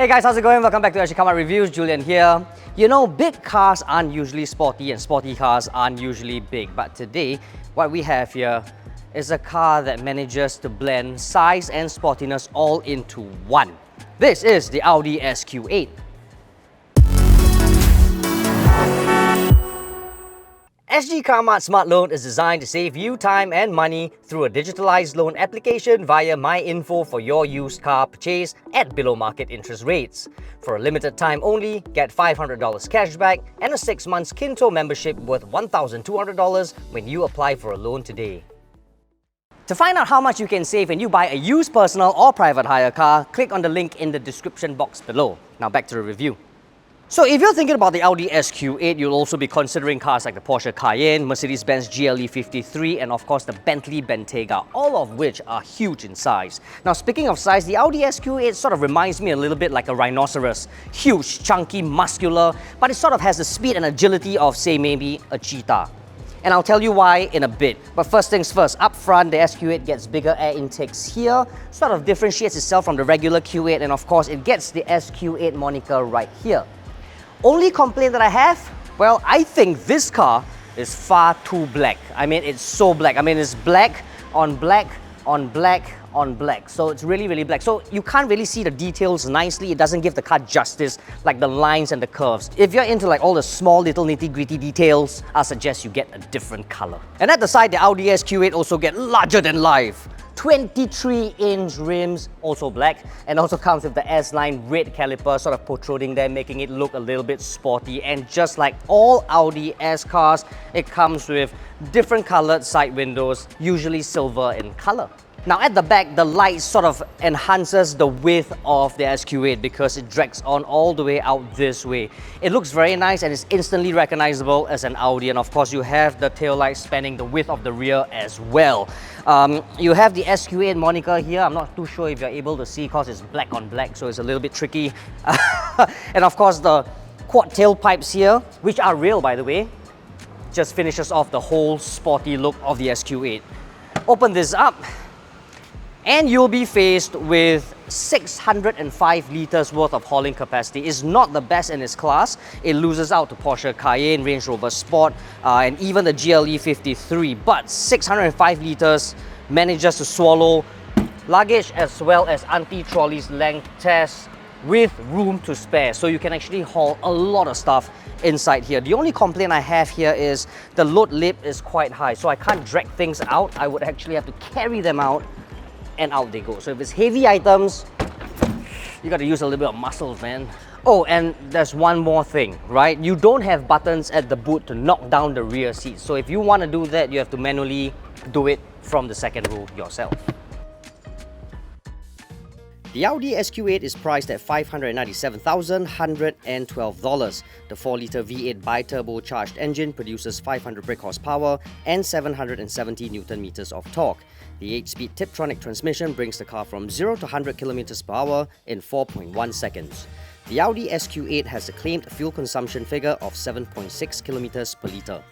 Hey guys, how's it going? Welcome back to Sgcarmart Reviews. Julian here. You know, big cars aren't usually sporty and sporty cars aren't usually big. But today, what we have here is a car that manages to blend size and sportiness all into one. This is the Audi SQ8. Sgcarmart Smart Loan is designed to save you time and money through a digitalized loan application via MyInfo for your used car purchase at below market interest rates. For a limited time only, get $500 cashback and a 6 months Kinto membership worth $1,200 when you apply for a loan today. To find out how much you can save when you buy a used personal or private hire car, click on the link in the description box below. Now back to the review. So if you're thinking about the Audi SQ8, you'll also be considering cars like the Porsche Cayenne, Mercedes-Benz GLE 53, and of course the Bentley Bentayga, all of which are huge in size. Now speaking of size, the Audi SQ8 sort of reminds me a little bit like a rhinoceros. Huge, chunky, muscular, but it sort of has the speed and agility of, say, maybe a cheetah. And I'll tell you why in a bit. But first things first, up front, the SQ8 gets bigger air intakes here, sort of differentiates itself from the regular Q8, and of course it gets the SQ8 moniker right here. Only complaint that I have? Well, I think this car is far too black. I mean, it's so black. I mean, it's black on black on black on black. So it's really, really black. So you can't really see the details nicely. It doesn't give the car justice, like the lines and the curves. If you're into like all the small little nitty-gritty details, I suggest you get a different color. And at the side, the Audi SQ8 also get larger than life. 23-inch rims, also black, and also comes with the S-line red caliper sort of protruding there, making it look a little bit sporty. And just like all Audi S cars, it comes with different colored side windows, usually silver in color. Now at the back, the light sort of enhances the width of the SQ8 because it drags on all the way out this way. It looks very nice and it's instantly recognizable as an Audi, and of course you have the tail light spanning the width of the rear as well. You have the SQ8 moniker here. I'm not too sure if you're able to see because it's black on black, so it's a little bit tricky. And of course the quad tailpipes here, which are real by the way, just finishes off the whole sporty look of the SQ8. Open this up, and you'll be faced with 605 litres worth of hauling capacity. It's not the best in its class. It loses out to Porsche Cayenne, Range Rover Sport, and even the GLE 53. But 605 litres manages to swallow luggage as well as anti-trolleys length tests with room to spare. So you can actually haul a lot of stuff inside here. The only complaint I have here is the load lip is quite high, so I can't drag things out. I would actually have to carry them out, and out they go. So if it's heavy items, you gotta use a little bit of muscles, man. Oh, and there's one more thing, right? You don't have buttons at the boot to knock down the rear seat. So if you want to do that, you have to manually do it from the second row yourself. The Audi SQ8 is priced at $597,112. The 4-litre V8 bi-turbocharged engine produces 500 brake horsepower and 770 Nm of torque. The 8-speed Tiptronic transmission brings the car from 0 to 100 km per hour in 4.1 seconds. The Audi SQ8 has a claimed fuel consumption figure of 7.6 km per litre.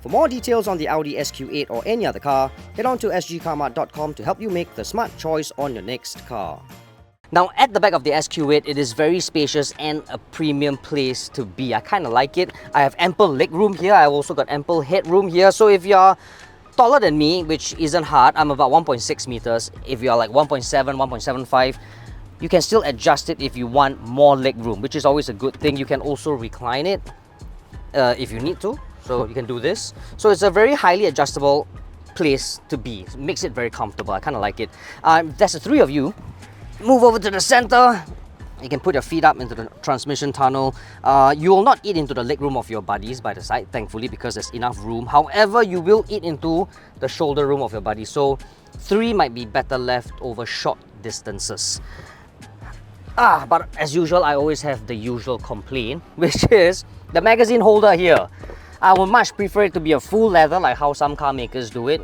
For more details on the Audi SQ8 or any other car, head on to sgcarmart.com to help you make the smart choice on your next car. Now at the back of the SQ8, it is very spacious and a premium place to be. I kind of like it. I have ample leg room here. I've also got ample headroom here. So if you're taller than me, which isn't hard, I'm about 1.6 meters. If you're like 1.7, 1.75, you can still adjust it if you want more leg room, which is always a good thing. You can also recline it if you need to. So you can do this. So it's a very highly adjustable place to be. It makes it very comfortable. I kind of like it. There's the three of you. Move over to the center. You can put your feet up into the transmission tunnel. You will not eat into the legroom of your buddies by the side, thankfully, because there's enough room. However, you will eat into the shoulder room of your buddy. So 3 might be better left over short distances. But as usual, I always have the usual complaint, which is the magazine holder here. I would much prefer it to be a full leather like how some car makers do it.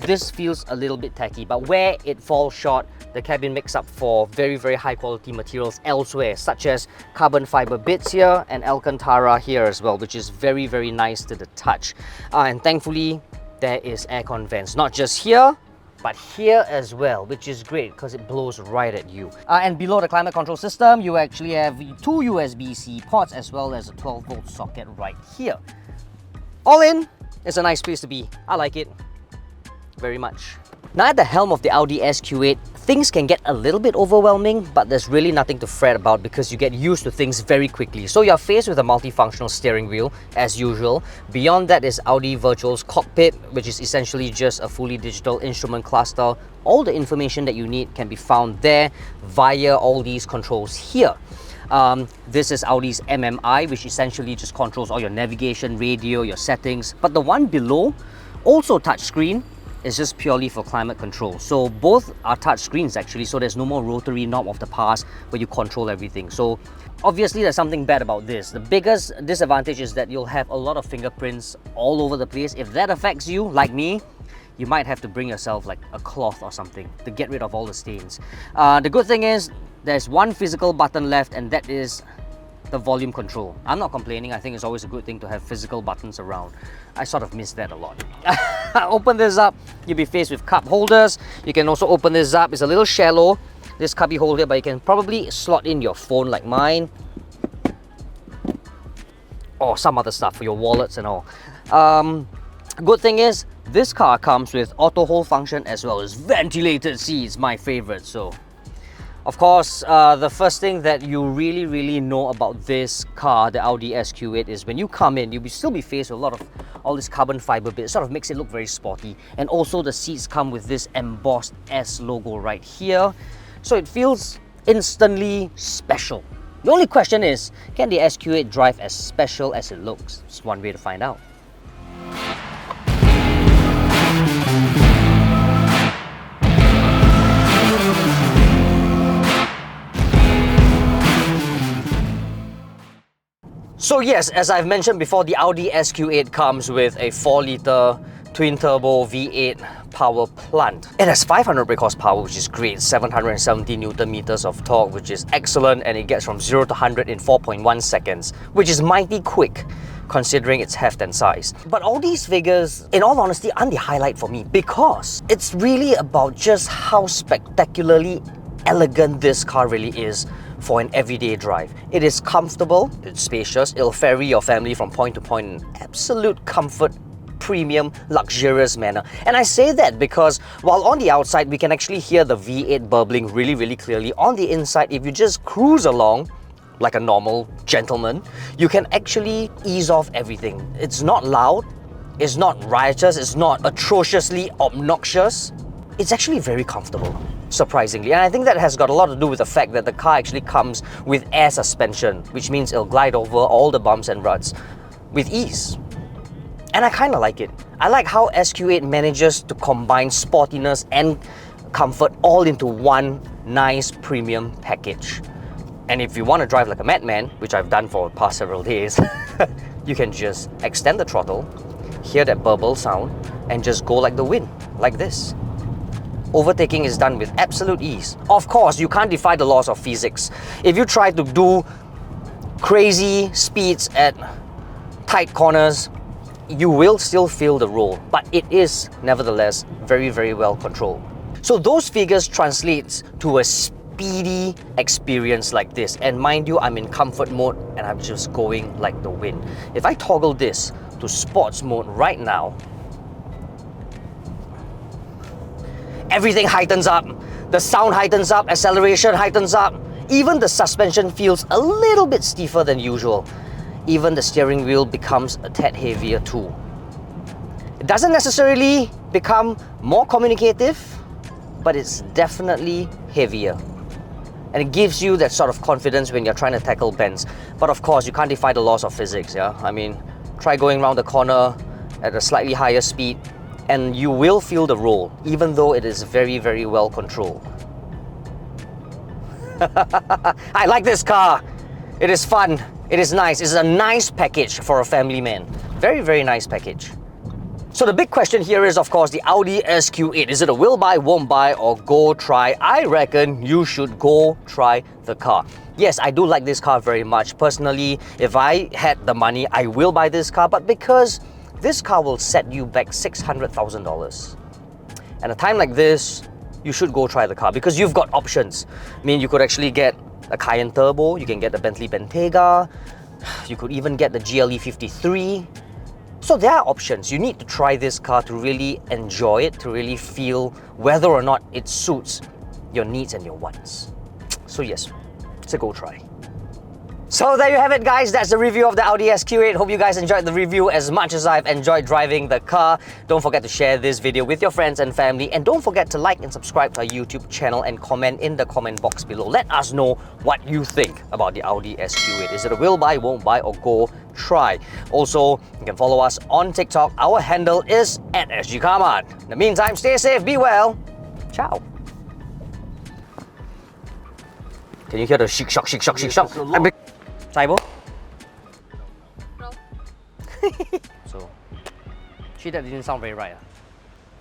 This feels a little bit tacky, but where it falls short, the cabin makes up for very, very high quality materials elsewhere, such as carbon fiber bits here and Alcantara here as well, which is very, very nice to the touch. And thankfully, there is aircon vents, not just here, but here as well, which is great because it blows right at you. And below the climate control system, you actually have 2 USB-C ports as well as a 12-volt socket right here. All in, it's a nice place to be. I like it very much. Now at the helm of the Audi SQ8, things can get a little bit overwhelming, but there's really nothing to fret about because you get used to things very quickly. So you're faced with a multifunctional steering wheel as usual. Beyond that is Audi Virtual's cockpit, which is essentially just a fully digital instrument cluster. All the information that you need can be found there via all these controls here. This is Audi's MMI, which essentially just controls all your navigation, radio, your settings. But the one below, also touchscreen, is just purely for climate control. So both are touch screens actually, so there's no more rotary knob of the past where you control everything. So obviously there's something bad about this. The biggest disadvantage is that you'll have a lot of fingerprints all over the place. If that affects you, like me, you might have to bring yourself like a cloth or something to get rid of all the stains. The good thing is there's one physical button left, and that is the volume control. I'm not complaining. I think it's always a good thing to have physical buttons around. I sort of miss that a lot. Open this up, you'll be faced with cup holders. You can also open this up. It's a little shallow, this cubby holder, but you can probably slot in your phone like mine, or some other stuff for your wallets and all. Good thing is this car comes with auto hold function as well as ventilated seats, my favorite. So of course, the first thing that you really know about this car, the Audi SQ8, is when you come in, you'll still be faced with a lot of all this carbon fiber bit. It sort of makes it look very sporty. And also the seats come with this embossed S logo right here. So it feels instantly special. The only question is, can the SQ8 drive as special as it looks? It's one way to find out. So yes, as I've mentioned before, the Audi SQ8 comes with a 4-litre twin-turbo V8 power plant. It has 500 brake horsepower, which is great, 770 Newton meters of torque, which is excellent, and it gets from 0 to 100 in 4.1 seconds, which is mighty quick considering its heft and size. But all these figures, in all honesty, aren't the highlight for me, because it's really about just how spectacularly elegant this car really is for an everyday drive. It is comfortable, it's spacious, it'll ferry your family from point to point in absolute comfort, premium, luxurious manner. And I say that because while on the outside we can actually hear the V8 burbling really clearly, on the inside, if you just cruise along like a normal gentleman, you can actually ease off everything. It's not loud, it's not riotous, it's not atrociously obnoxious. It's actually very comfortable, surprisingly. And I think that has got a lot to do with the fact that the car actually comes with air suspension, which means it'll glide over all the bumps and ruts with ease. And I kind of like it. I like how SQ8 manages to combine sportiness and comfort all into one nice premium package. And if you want to drive like a madman, which I've done for the past several days, you can just extend the throttle, hear that burble sound, and just go like the wind, like this. Overtaking is done with absolute ease. Of course, you can't defy the laws of physics. If you try to do crazy speeds at tight corners, you will still feel the roll, but it is nevertheless very well controlled. So those figures translates to a speedy experience like this. And mind you, I'm in comfort mode and I'm just going like the wind. If I toggle this to sports mode right now, everything heightens up. The sound heightens up, acceleration heightens up. Even the suspension feels a little bit stiffer than usual. Even the steering wheel becomes a tad heavier too. It doesn't necessarily become more communicative, but it's definitely heavier. And it gives you that sort of confidence when you're trying to tackle bends. But of course, you can't defy the laws of physics, yeah? I mean, try going around the corner at a slightly higher speed, and you will feel the roll, even though it is very well controlled. I like this car. It is fun. It is nice. It's a nice package for a family man. Very nice package. So the big question here is, of course, the Audi SQ8. Is it a will buy, won't buy, or go try? I reckon you should go try the car. Yes, I do like this car very much. Personally, if I had the money, I will buy this car, but because this car will set you back $600,000. And a time like this, you should go try the car because you've got options. I mean, you could actually get a Cayenne Turbo, you can get the Bentley Bentayga, you could even get the GLE 53. So there are options. You need to try this car to really enjoy it, to really feel whether or not it suits your needs and your wants. So yes, it's a go try. So there you have it, guys. That's the review of the Audi SQ8. Hope you guys enjoyed the review as much as I've enjoyed driving the car. Don't forget to share this video with your friends and family, and don't forget to like and subscribe to our YouTube channel and comment in the comment box below. Let us know what you think about the Audi SQ8. Is it a will buy, won't buy, or go try? Also, you can follow us on TikTok. Our handle is @Sgcarmart. In the meantime, stay safe, be well. Ciao. Can you hear the shik shock, shik shock, shik shock? Cyber? So, she that didn't sound very right.